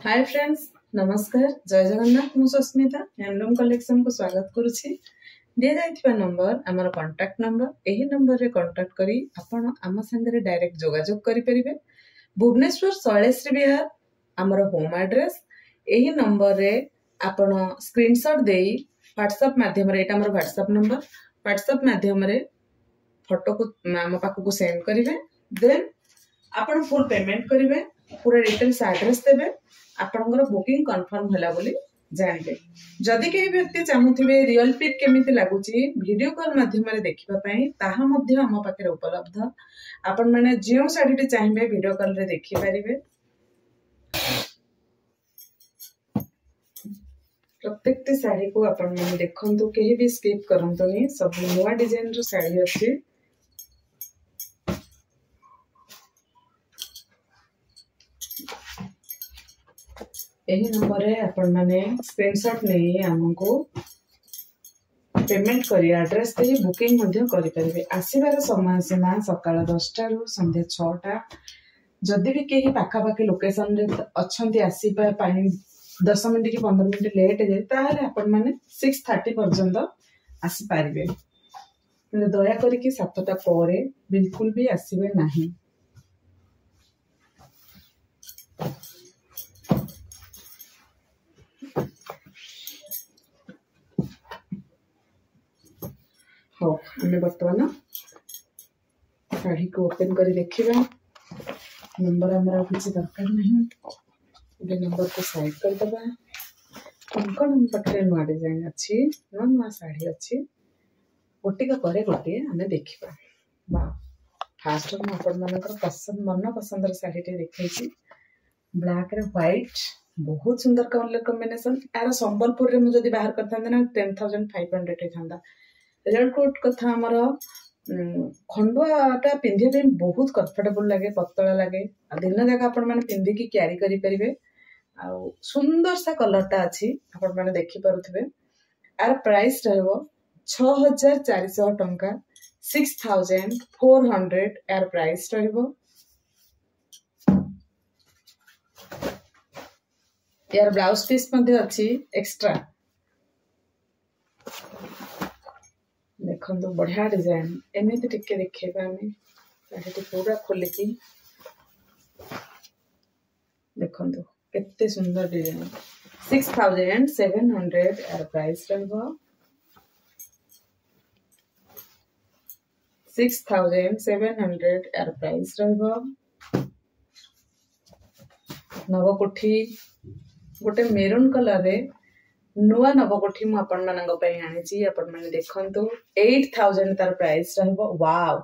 Hi friends, नमस्कार, जय जगन्नाथ। मु सस्मिता हैंडलूम कलेक्शन को स्वागत करुछि। दे जाइथिबा नंबर हमर कांटेक्ट नंबर। एही नंबर रे कांटेक्ट करी आपण आम संगे डायरेक्ट जोगाजोग करि परिबे। भुवनेश्वर शैलेश्री विहार हमर होम एड्रेस। एही नंबर रे आपण स्क्रीनशॉट देई व्हाट्सएप माध्यम रे, एटा हमर व्हाट्सएप नंबर, व्हाट्सएप माध्यम रे फोटो को आम पाखु को सेंड करिवे। देन आपण फुल पेमेंट करिवे, पूरा डिटेल्स एड्रेस देबे, आपनकर बुकिंग कंफर्म होला बोली जानिबे। जदि केही व्यक्ति चाहुथिबे रियल पिक केमिति लागुची वीडियो कॉल माध्यम रे देखिबा पई, ताहा मध्ये हम पाखरे उपलब्ध। आपन माने जियो साडीटी चाहिबे वीडियो कॉल रे देखि परिबे। प्रत्येकटी साड़ी को आपन माने देखंतु, केही भी स्किप करंतुनी। सब नवा डिजाइन रो साड़ी अछि। एही नंबर रे आपण माने स्क्रीनशॉट नै हमको पेमेंट करी एड्रेस दे बुकिंग मध्ये करि परिबे। आसीबार समय सीमा सकाळ 10टा रु संध्या 6टा। जदि भी केही पाखा पाखी लोकेशन रे अछंती आसीबा पई 10 मिनिट की 15 मिनिट लेट जे, ताहले आपण माने 6:30 पर्यंत आसी पारिबे। किंतु दया करी कि 7टा परे बिल्कुल भी आसीबे नाही। हाँ, हमें बर्तमान साड़ी को ओपन कर देखिबा। नंबर हमरा किसी दरकार नहीं, ये नंबर को साइड कर दबा। कौन हम पटरे नुआ डिजाइन अच्छी, नुआ साड़ी अच्छी, गोटी का करे गोटी हमें देखिबा। वाह, फास्ट हम अपन मानकर पसंद मन पसंद रे साड़ी टे देखैछि। ब्लैक रे व्हाइट बहुत सुंदर कलर कॉम्बिनेशन। यार संबलपुर रे मु जदी बाहर करथांदे ना 10,500 हे थांदा। रेड कोट कथा हमर खंडुआटा पिंधे बहुत कंफर्टेबल लगे, पतला लगे। दिन जाक आपण माने पिंधि की कैरी करि परिबे। आ सुंदर सा कलरटा अछि, आपण माने देखि पारुथिबे। आर प्राइस रहबो 6,400 टंका, 6,400 आर प्राइस रहबो। यार ब्लाउज पीस मध्ये अछि एक्स्ट्रा। देखो बढ़िया डिजाइन एमती टिके देखा। साड़ी पूरा खोलिकी देखो केते सुंदर डिजाइन। 6,700 यार प्राइस रहबो। 6,700 यार प्राइस रहबो। नवकोठी गोटे मेरून कलर रे नुआ नवकोठी मु आपण मानक पई आनिची। आपण माने देखंतु 8,000 तार प्राइस रहबो। वाव,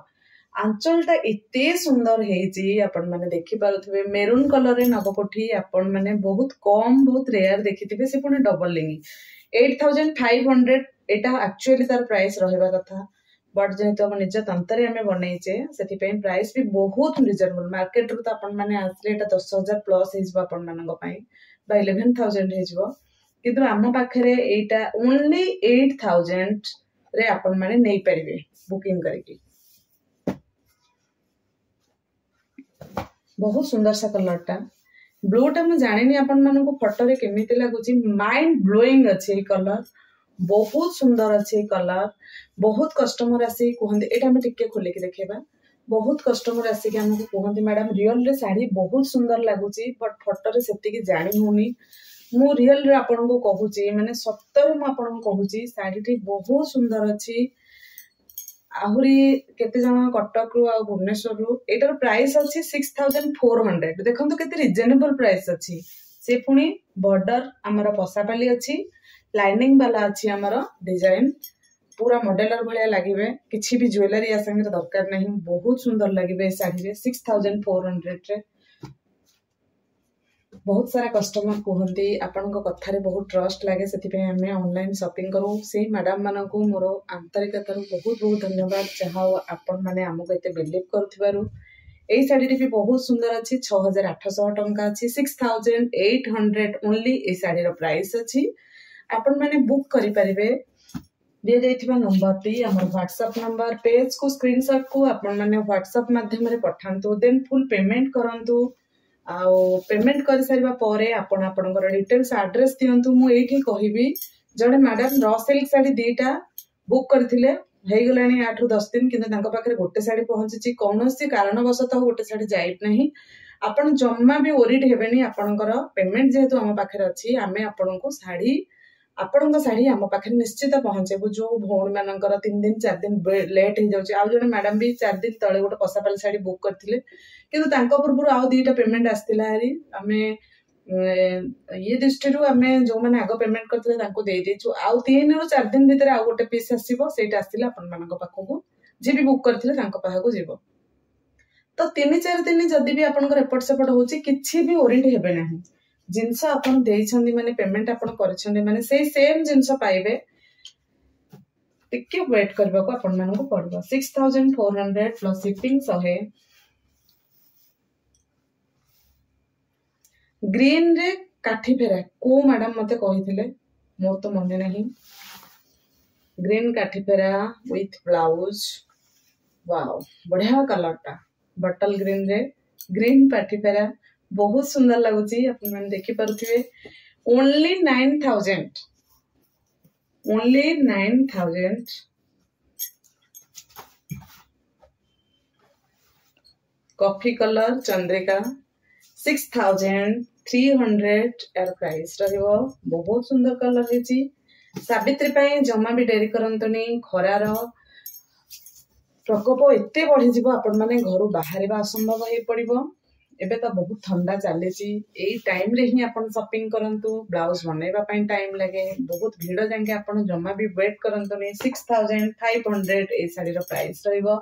आंचलटा इते सुंदर हेची। आपण माने देखि पारुथिबे मेरून कलर रे नवकोठी आपण माने बहुत कम, बहुत रेयर देखिथिबे। से पुनी डबल लिंगी 8,500 एटा एक्चुअली तार प्राइस रहबा कथा। बट जेहेतु हम निज तंतरे हमें बनैचे, सेति पे प्राइस भी बहुत रिजनेबल। मार्केट रो त आपण माने आसले एटा 10,000 प्लस हेजबो आपण मानक पई, बा 11,000 हेजबो। किंतु आम पाखरे एटा ओनली 8,000 रे आपण माने नै परिबे बुकिंग करके। बहुत सुंदर सा कलरटा ब्लूटा मैं जानिनी आपण मानको फोटो रे केमिति लागुची। माइंड ब्लोइंग अछि ए कलर, बहुत सुंदर अछि कलर। बहुत कस्टमर आसी कहंदे, एटा हम टिके खोले के देखेबा। बहुत कस्टमर आसी के हमको कहंदे मैडम रियल रे साड़ी बहुत सुंदर लागुची, बट फोटो रे सेति के जानि होनी। मु रियल रे आपण को कहूची, माने सत्तर मु आपण को कहूची साड़ी टी बहुत सुंदर अछि। आहुरी केते जण कटक रु आ भुवनेश्वर रु एटार प्राइस अछि 6,400। देखंतु केते रिजनेबल प्राइस अछि। से पुनी बॉर्डर हमर पसापाली अछि, लाइनिंग वाला अछि हमर डिजाइन। पूरा मॉडलर भलिया लागिबे, किछि भी ज्वेलरी आ संगे दरकार नहीं। बहुत सुंदर लागिबे साड़ी रे 6,400 रे। बहुत सारा कस्टमर कहते आपण कथा रे बहुत ट्रस्ट लगे, से हमें ऑनलाइन शॉपिंग करूँ। से मैडम मान को मोर आंतरिकता बहुत बहुत धन्यवाद, जहाँ आपण मैंने आमको एत बिलीव करूँ। यही शाड़ी भी बहुत सुंदर अच्छी। 6,800 टंका अच्छी, 6,800 ओनली ए शाड़ी प्राइस अच्छी। आपण मैंने बुक करें दि जाइथिबा नंबर टी हमर व्हाट्सएप नंबर। पेज को स्क्रीनशॉट को आपण माने व्हाट्सएप माध्यम रे पठांतु। देन फुल पेमेंट करंतु। आउ पेमेंट कर सारिबा परे आपण आपणकर डिटेल्स एड्रेस दियंतु मु एठी कहिबी जड़े मैडम रॉ सिल्क साड़ी दीटा बुक करथिले हे गलानी 8 रु 10 दिन किंतु तांका पाखरे गोटे साड़ी पहुंची कोनोसी कारणवशतः गोटे साड़ी जाई नहीं आपण जम्मा भी ओरिड हेबेनी आपणकर पेमेंट जेहेतु हम पाखरे अछि आमे आपणको साड़ी आपणको साड़ी हम पाखरे निश्चित पहुंचेबु जो भौण मानकर 3 दिन 4 दिन लेट हो जाउची आ जने मैडम भी 4 दिन तळे गोटे पसापाली साड़ी बुक करथिले किंतु तांका पूर्व आउ दीटा पेमेंट आस्तिला हरी आमे ये दृष्टि आमे जो माने आगो पेमेंट करथिले तांको दे देछु आउ 3 रु 4 दिन भीतर आ गोटे पीस आसीबो सेटा आस्तिला आपण मानको पाखको जे भी बुक करथिले तांको पाखको जेबो तो 3-4 दिन जदि भी आपनकर एपट सेपट होची किछि भी ओरिड हेबे नाही जिंस आपण देइछंदी माने पेमेंट आपण करछंदी माने सेही सेम जिंस पाइबे टिके वेट करबा को आपण मानको पड़बो 6400 प्लस शिपिंग 100 ग्रीन रे काठी फेरा को मैडम मते कहिथिले मोर तो मन नहीं ग्रीन काठी फेरा विथ ब्लाउज वाओ बढ़िया कलर टा बटल ग्रीन रे ग्रीन काठी फेरा बहुत सुंदर लगुची अपन मन देखि परथिबे ओनली 9000 कॉफी कलर चंद्रिका 6300 यार प्राइस रहिबो बहुत सुंदर कलर हेची सावित्री पई जमा भी डेरी करंतनी खरार प्रकोप एते बढ़ी जीवो आपण माने घरु बाहरिबा असंभव हे पड़िबो एबे तो बहुत ठंडा चलेची एई टाइम रे ही आपण शॉपिंग करंतु ब्लाउज बनैबा पई टाइम लागे बहुत भीड़ जांगे आपण जमा भी वेट करंतनी 6500 ए साड़ी रो प्राइस रहिबो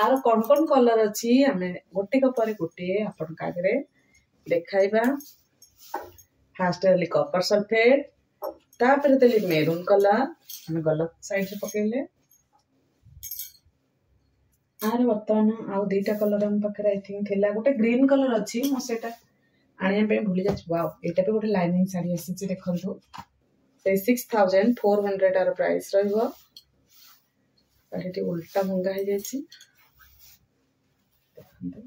आर कोन कलर अछि हमें गोटे कपरे गोटे आपण कागरे देखाइबा फास्ट वाली कॉपर सल्फेट तापर देली मेरून कलर हम गलत साइड से पकेले आर वर्तमान आउ दीटा कलर हम पकरे आई थिंक थिला गोटे ग्रीन कलर अछि मो सेटा आनिया पे भूली जाछ वाओ एटा पे गोटे लाइनिंग साड़ी आसी देखंतु से 6400 आर प्राइस रहइबो एटी उल्टा भंगा हे जाछि देखंतु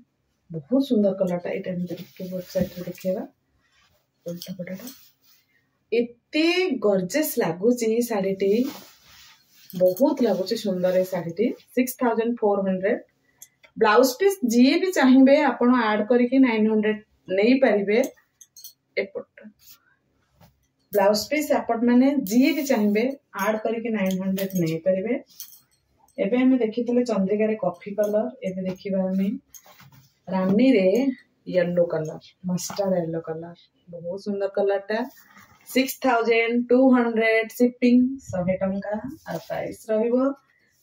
बहुत सुंदर कलर टा एटा हम के वेबसाइट रे देखेबा उल्टा पटाटा एते गॉर्जियस लागुची साड़ीटी बहुत लागुची सुंदर है साड़ीटी 6400 ब्लाउज पीस जी भी चाहिए आपण ऐड करके 900 नहीं पारिबे एपट ब्लाउज पीस आपण माने जी भी चाहिए ऐड करके 900 नहीं पारिबे एबे हम देखितले चंद्रिका रे कॉफी कलर एबे देखिबा हमें रानी रे yellow colour mustard yellow colour बहुत सुंदर कलर टा 6200 शिपिंग 100 टंका आ प्राइस रहिबो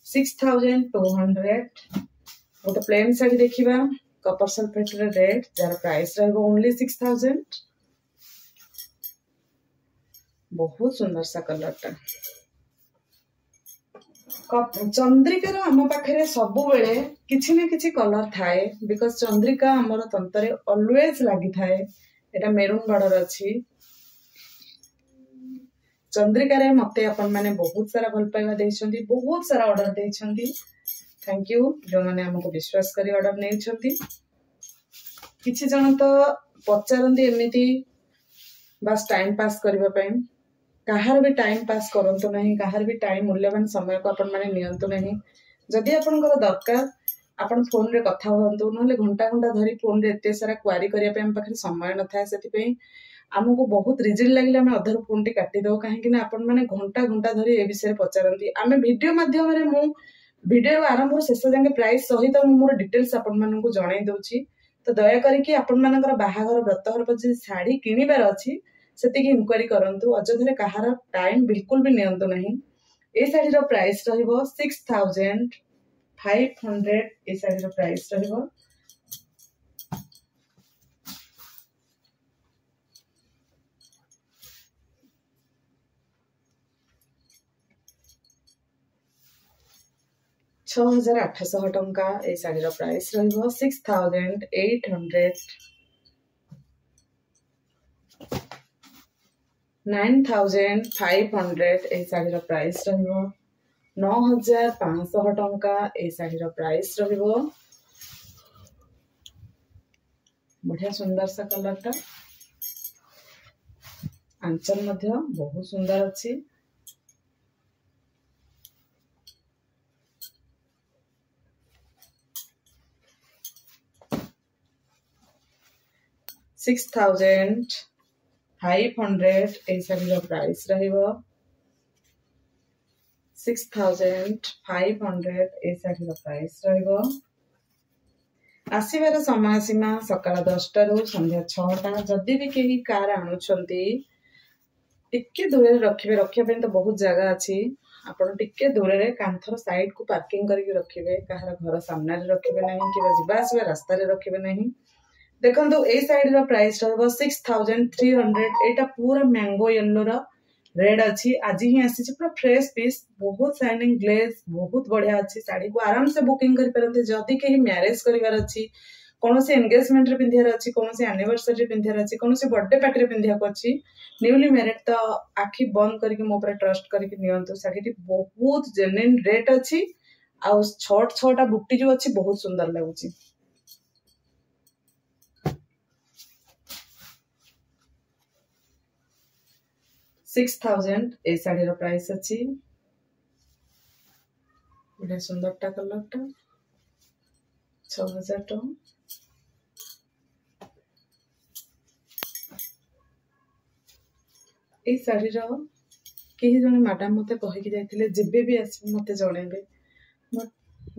6200 गोटे प्लेन साड़ी देखिबा कॉपर सल्फेट रे रेड जार प्राइस रहिबो ओनली 6000 बहुत सुंदर सा कलर टा चंद्रिका रो हम पाखरे सब बेले किछि न किछि कलर थाए बिकॉज़ चंद्रिका हमर तंतरे ऑलवेज लागि थाए एटा मेरून बॉर्डर अछि चंद्रिका रे मते अपन माने बहुत सारा भल पाइबा देइछंती बहुत सारा ऑर्डर देइछंती थैंक यू जो माने हमको विश्वास करी ऑर्डर नेइछंती किछि जण तो पचारंती एमिति बस टाइम पास करबा पई काहार भी टाइम पास करंतो नहीं काहार भी टाइम मूल्यवान समय को अपन माने नियंतो नहीं जदि आपनकर दरकार आपण फोन रे कथा होंतु नले घंटा घंटा धरी फोन रे एते सारा क्वारी करिया पे हम पाखरे समय न थाए सेति पे हमको बहुत रिजिड लागिले हम अधर फोन टी काटी दो काहे कि ना आपण माने घंटा घंटा धरी ए विषय पचारंती आमे वीडियो माध्यम रे मु वीडियो आरंभ शेष जाके प्राइस सहित मु मोर डिटेल्स आपण माननकु जणाई दउची तो दया करिकि आपण मानकर बाहागर व्रतहर पछि साड़ी किनिबार अछि सेति कि इंक्वायरी करंतु अजधरे कहार टाइम बिल्कुल भी नियंतो नहीं ए साड़ी रो प्राइस रहिबो 6500 ए साड़ी रो प्राइस रहिबो टंका ए साड़ी रो प्राइस रहिबो 6800 9500 ए साड़ी रो प्राइस रहिबो 9500 टंका ए साड़ी रो प्राइस रहिबो बढ़िया सुंदर सा कलर टा आंचल मध्य बहुत सुंदर अच्छी 6,500 ए शाढ़ी प्राइस रहिबो 6,500 ए शाढ़ी प्राइस रहिबो आसबार समय सीमा सकाळ 10टा रु संध्या 6टा जदि भी केही कार आणुछंती टिके दूर रखिबे रखिया तो बहुत जगह अच्छी आपण टिके दूर रे कांथर साइड को पार्किंग करके रखिबे कहार घर सामने रखिबे नहीं कि जिबा आसबा रास्ता रे रखिबे नहीं देखो ए साइड रो प्राइस रहबो 6,300 एटा पूरा मैंगो येलो रो रेड अच्छी आज ही आसी पूरा फ्रेश पीस बहुत शाइनिंग ग्लेज बहुत बढ़िया अच्छी साड़ी को आराम से बुकिंग कर परते जदि कहीं मैरिज करिवार अच्छी कौन से एंगेजमेंट रे पिंधियार अच्छी कौन से एनिवर्सरी रे पिंधियार अच्छी कौन से बर्थडे पार्टी रे पिंधिया अच्छी न्यूली मैरिड तो आखि बंद करके मो ऊपर ट्रस्ट करके नियंतु साड़ी बहुत जेन्युइन रेट अच्छी आ छोट छोटा बुट्टी जो अच्छी बहुत सुंदर लगुची 6,000 ए साड़ी रो प्राइस अच्छी बड़ा सुंदर टा कलर टा 6,000 टका ए साड़ी रो केही जने मैडम मते कहि कि जाइतिले जेबे भी आसी मते जणेबे बट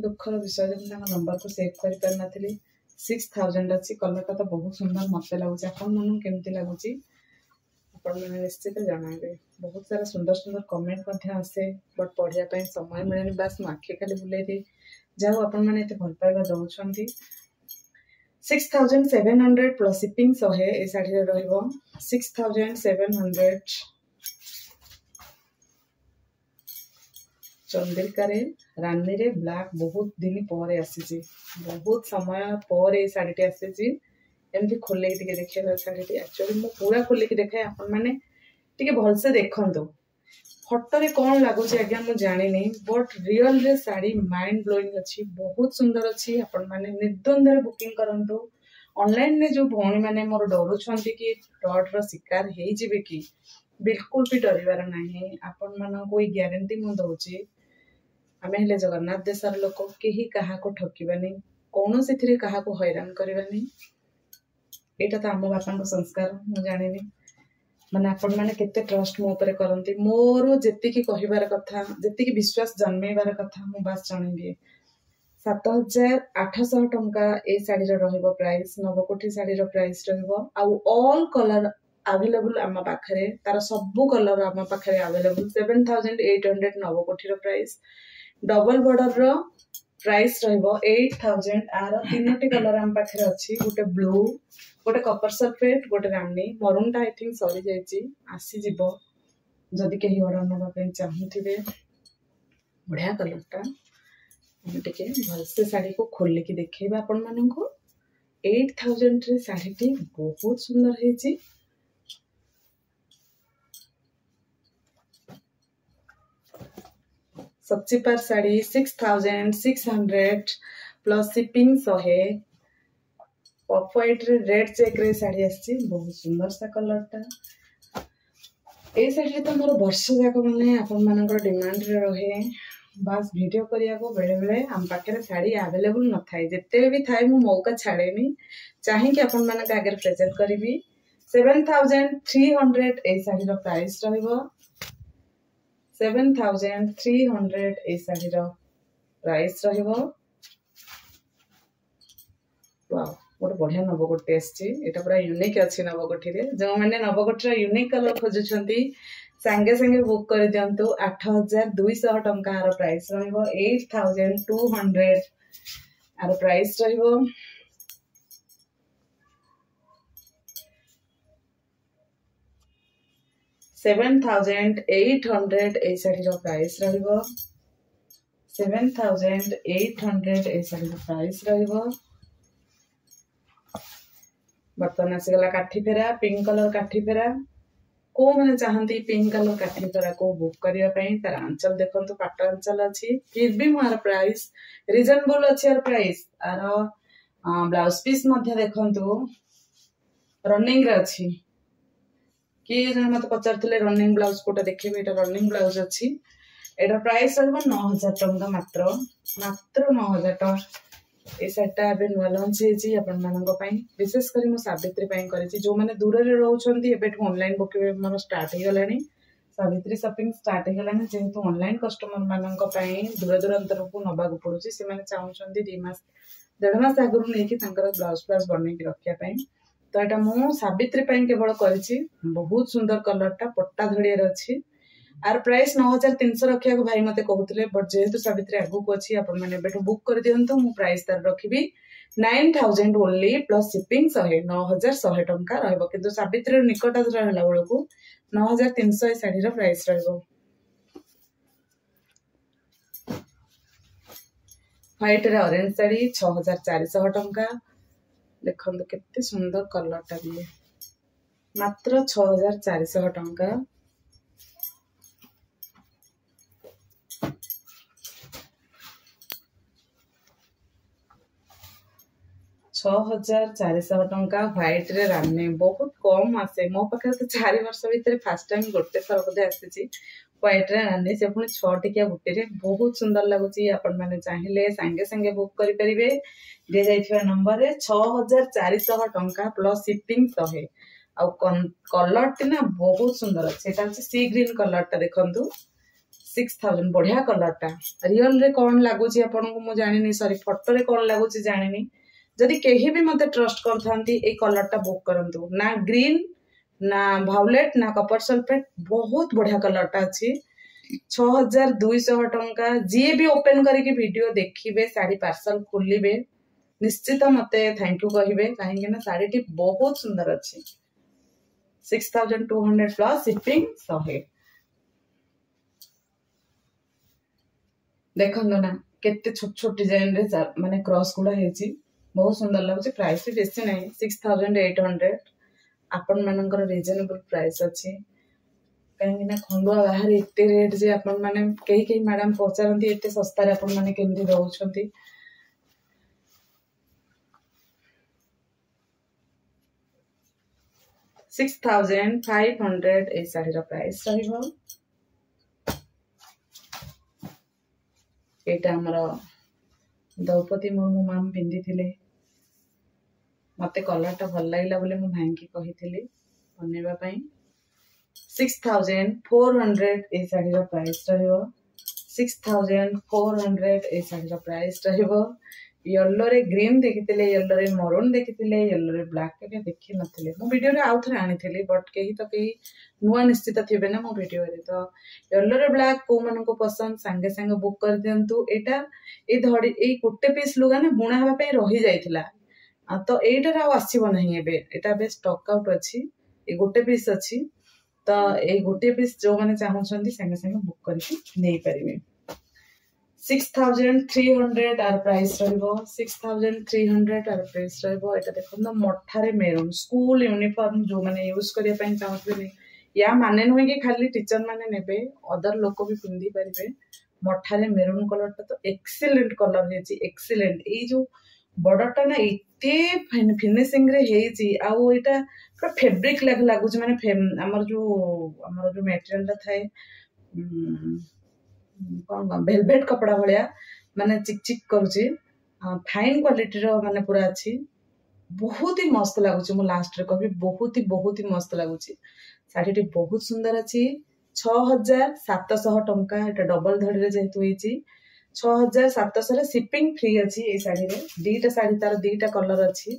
दुखर विषय जे नंबर को सेव कर पर नथिली 6,000 अच्छी कलर का तो बहुत सुंदर मते लागुची आपन मन केमती लागुची अपन निश्चित जनाबे बहुत सारा सुंदर सुंदर कमेंट आसे बट पढ़िया समय मिले बास आखि खाली बुले दी जाओ अपन मैंने भल पाइबा दौरान 6,700 प्लस शिपिंग 100 ए साड़ी रहिबो 6,700 चंद्रिका रे रानी रे ब्लैक बहुत दिन पर आसी बहुत समय पर ए साड़ी आसी एमती खोल देखिए शाढ़ी एक्चुअली मु पूरा खोल देखाए आपण मैंने टिके भलसे देखंतु फोटो रे कौन लगुच आज्ञा मु जानी बट रियल रे साड़ी माइंड ब्लोइंग अच्छी बहुत सुंदर अच्छी आपण मैंने निर्द्वंद बुकिंग करंतु ऑनलाइन में जो भौणी मैंने मोर डरुछंती कि फ्रॉड रो शिकार हेई जिवे कि बिल्कुल भी डरिवार नाही आपण मन कोई गारंटी मु दउची आमे हेले जगन्नाथ देशर लोक केही कहा को ठकिबानी कोनो सेथिरे कहा को हैरान करबानी एटा तो आम बापा संस्कार मु जानी माने आपण माने केते ट्रस्ट मो ऊपर करंती मोर जेतिकी कहिबार कथा जेतिकी विश्वास जन्मेबार कथा मु बास जणेबी 7,800 टंका ए साड़ी रो रहइबो प्राइस नवकोठी साड़ी रो प्राइस रहइबो आ ऑल कलर अवेलेबल आम पाखरे तार सब कलर आम पाखरे अवेलेबल 7,800 नवकोठी रो प्राइस डबल बॉर्डर रो प्राइस रहइबो 8,000 आर तीनोटी कलर आम पाखरे अछि गोटे ब्लू गोटे कपर सल्फेट गोटे रानी मरून टा आई थिंक सरी जाइछि आसी जिवो जदि केही ऑर्डर नबा पे चाहुथिबे बढ़िया कलर टा हम टिके भलसे साड़ी को खोल के देखेबा आपण मानन को 8,000 रे साड़ी टी बहुत सुंदर हेछि सच्ची पर sari 6,600 plus shipping 100 of white रे रेड चेक रे साड़ी आसी बहुत सुंदर सा कलर टा ए साड़ी तो मोर वर्ष जाक माने आपण मानकर डिमांड रे रहे बस वीडियो करिया को बेले बेले हम पाखे साड़ी अवेलेबल न थाई जेते भी थाई मु मौका छाड़ेनी चाहे कि आपण मानक आगे प्रेजेंट करिवि 7,300 ए साड़ी रो प्राइस रहइबो 7,300 ए साड़ी रो प्राइस रहइबो वाओ गोटे बढ़िया नवकोठी आसी एटा पूरा यूनिक अच्छी नवकोठी रे जो मैंने नवकोठी यूनिक कलर खोजुछंती सांगे सांगे बुक कर दियंतु 8,200 टंका आर प्राइस रहइबो 8,200 आर प्राइस रहइबो 7,800 ए साड़ी रो प्राइस रहइबो 7,800 ए साड़ी रो प्राइस रहइबो बर्तमान आसीगला काठी फेरा पिंक कलर काठी फेरा को मैंने चाहती पिंक कलर काठी फेरा को बुक करिया पई तार आंचल देखंतु पाट आंचल अछि फिर भी मार प्राइस रिजनेबल अछि आर प्राइस आर ब्लाउज पीस मध्ये देखंतु रनिंग रे अछि किए जन मत पचारथिले रनिंग ब्लाउज कोटा देखिबे एटा रनिंग ब्लाउज अछि एटार प्राइस रहबो 9000 टंका मात्र मात्र 9000 टंका ए सेटा एबे नुआ लॉन्च हेछि अपन मानक पई विशेष करी मो सावित्री पई करिछि जो माने दूर रे रहउछंती एबे ऑनलाइन बुकिंग मोर स्टार्ट हे गलानी सावित्री शॉपिंग स्टार्ट हे गलानी जेहेतु ऑनलाइन कस्टमर मानक पई दूर दूरांतर को नबा को पड़ुछि से माने चाहुछंती 2 मास 1.5 मास आगु नेकी तांकर ब्लाउज प्लास बनै कि रखिया पई तो एटा मु सावित्री पई केवल करिछि बहुत सुंदर कलर टा पट्टा धड़ियार अछि आर प्राइस 9300 रखिया को भाई मते कहउतले बट जेहेतु सावित्री आगु को अछि अपन माने बेटो बुक कर दियंतो मु प्राइस तार रखिबी 9000 ओनली प्लस शिपिंग 9100 टंका रहबो किंतु सावित्री निकट रहला बेलको 9300 साड़ी रो प्राइस रहबो व्हाइट रे ऑरेंज साड़ी 6400 टंका देखंतु केते सुंदर कलर टा भी मात्र 6400 टंका 6400 टंका व्हाइट रे रानी बहुत कम आसे मो पाखे तो 4 वर्ष भीतर फर्स्ट टाइम गोटे थर बोधे आसी व्हाइट रे रानी से पुणी 6 टिकिया बुटी रे बहुत सुंदर लगुची आपण माने चाहिले संगे संगे बुक करि परिबे दे जाइथिबा नंबर रे 6400 टंका प्लस शिपिंग 100 आ कलर टी ना बहुत सुंदर अछि एटा अछि सी ग्रीन कलर टा देखंतु 6000 बढ़िया कलर टा रियल रे कोन लागुची आपण को मु जानिनी सॉरी फोटो रे कोन लागुची जानिनी जदि केही भी मते ट्रस्ट करथांती ए कलर टा बुक करंतु ना ग्रीन ना भायोलेट ना कपर सल्फेट बहुत बढ़िया कलर टा अछि 6200 टंका जी भी ओपन करके वीडियो देखिबे साड़ी पार्सल खोलिबे निश्चित मते थैंक यू कहिबे काहे ना साड़ी टी बहुत सुंदर अछि 6200 प्लस शिपिंग 100 देखंदो ना केते छोट छोट डिजाइन रे माने क्रॉस गुडा हेछि बहुत सुंदर लगुच प्राइस भी बेसी नहीं 6800 आपण मानकर रिजनेबल प्राइस अच्छी कहीं ना खंडुआ बाहर एते रेट जे आपण माने कई कई मैडम पचारती एते सस्ता रे आपण माने केमती रहउछंती 6500 ए साड़ी रा प्राइस रहइबो एटा हमरो द्रौपदी मुर्मू मैम पिंधि थिले मते कलर टा भल लागला बोले मु भाई की कहिथिली बनेबा पई 6400 ए साड़ी रा प्राइस रहइबो 6400 ए साड़ी रा प्राइस रहइबो येलो रे ग्रीन देखिथिले येलो रे मरून देखिथिले येलो रे ब्लैक के देखि नथिले मु वीडियो रे आउथरे आनिथिली बट केही तो केही नुआ निश्चित थिबे ना मो वीडियो रे तो येलो रे ब्लैक को मन को पसंद संगे संगे बुक कर दियंतु एटा ए धड़ी ए गुटे पीस लुगा ना बुना हवा पे रही जाइथिला तो एटा रा आसीबो नहीं एबे एटा बे स्टॉक आउट अछि ए गुटे पीस अछि तो ए गुटे पीस जो माने चाहउछंती संगे संगे बुक करके नै परिबे 6300 आर प्राइस रहइबो 6300 आर प्राइस रहइबो एटा देखन मठारे मेरून स्कूल यूनिफॉर्म जो माने यूज करिया पई चाहउबे या माने नहे कि खाली टीचर माने नेबे अदर लोक भी पिंदी परिबे मठारे मेरून कलर ता तो एक्सीलेंट कलर हेची एक्सीलेंट ए जो बॉर्डर टा ना इते फिनिशिंग रे हेची आ एटा पूरा फैब्रिक लागुच माने हमर जो मटेरियल ता थाए कौन वेलवेट कपड़ा भलिया माने चिक चिक करूची फाइन क्वालिटी रो माने पूरा अच्छी बहुत ही मस्त लागुची मु लास्ट रे कहबी बहुत ही मस्त लागुची साड़ी टी बहुत सुंदर अच्छी 6700 टंका एटा डबल धड़ी रे जेतु हेची 6700 रे शिपिंग फ्री अच्छी ए साड़ी रे दीटा साड़ी तार दीटा कलर अच्छी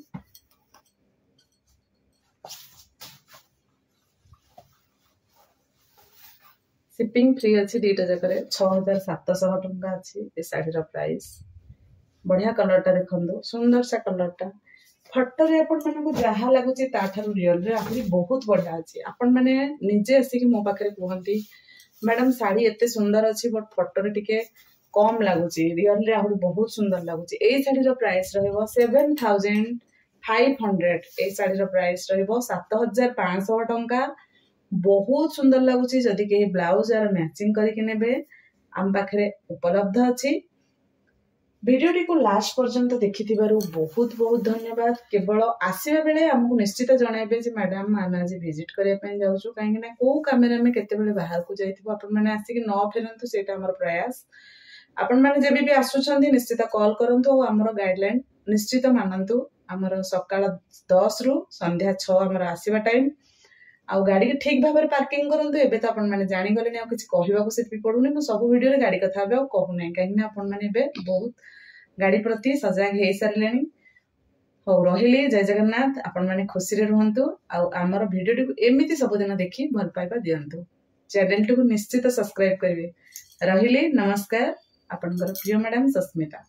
शिपिंग फ्री अच्छी दीटा जगह 6700 टंका अच्छी ए साड़ी रा प्राइस बढ़िया कलर टा देखंदो सुंदर सा कलर टा फोटो रे आपण माने को जहा लागुची ता थारु रियल रे आखरी बहुत बढ़िया अछि आपण माने निजे आसी कि मो पाखरे कहंती मैडम साड़ी एते सुंदर अछि बट फोटो रे टिके कम लागुची रियल रे आखरी बहुत सुंदर लागुची ए साड़ी रा प्राइस रहइबो 7500 ए साड़ी रा प्राइस रहइबो 7500 टंका बहुत सुंदर लगुची जदि के ब्लाउज आर मैचिंग करके नेबे आम पाखरे उपलब्ध अछि भिडियोटी को लास्ट पर्यंत देखि बहुत बहुत धन्यवाद। केवल आसवा बेले आमको निश्चित जनइबे मैडम आम आज विजिट करने जाऊँ कहीं कौ कम केते बाहर को जाइए आपण मैंने आसिक न फेरतु से प्रयास। आपण मैंने जब भी आसुंच निश्चित कॉल करूँ आमर गाइडलाइन निश्चित मानतु। आमर सकाळ 10 रु संध्या 6 आमर आसवा टाइम आउ गाड़ी के ठीक भाव में पार्किंग करूँ। एबे तो आपण मैंने जानीगले आ किसी कहवाक से पड़ूनी मु सब वीडियो गाड़ी कथा कहूना कहीं आपण मैंने बहुत गाड़ी प्रति सजग हो सारे। हो रही जय जगन्नाथ। आपण मैंने खुशी रुहतु आमर भिडियो को एमती सबुदिन देखी भल पाइबा दिंतु। चैनल टी को निश्चित सब्सक्राइब करेंगे। रही नमस्कार। आपनकर प्रिय मैडम सस्मिता।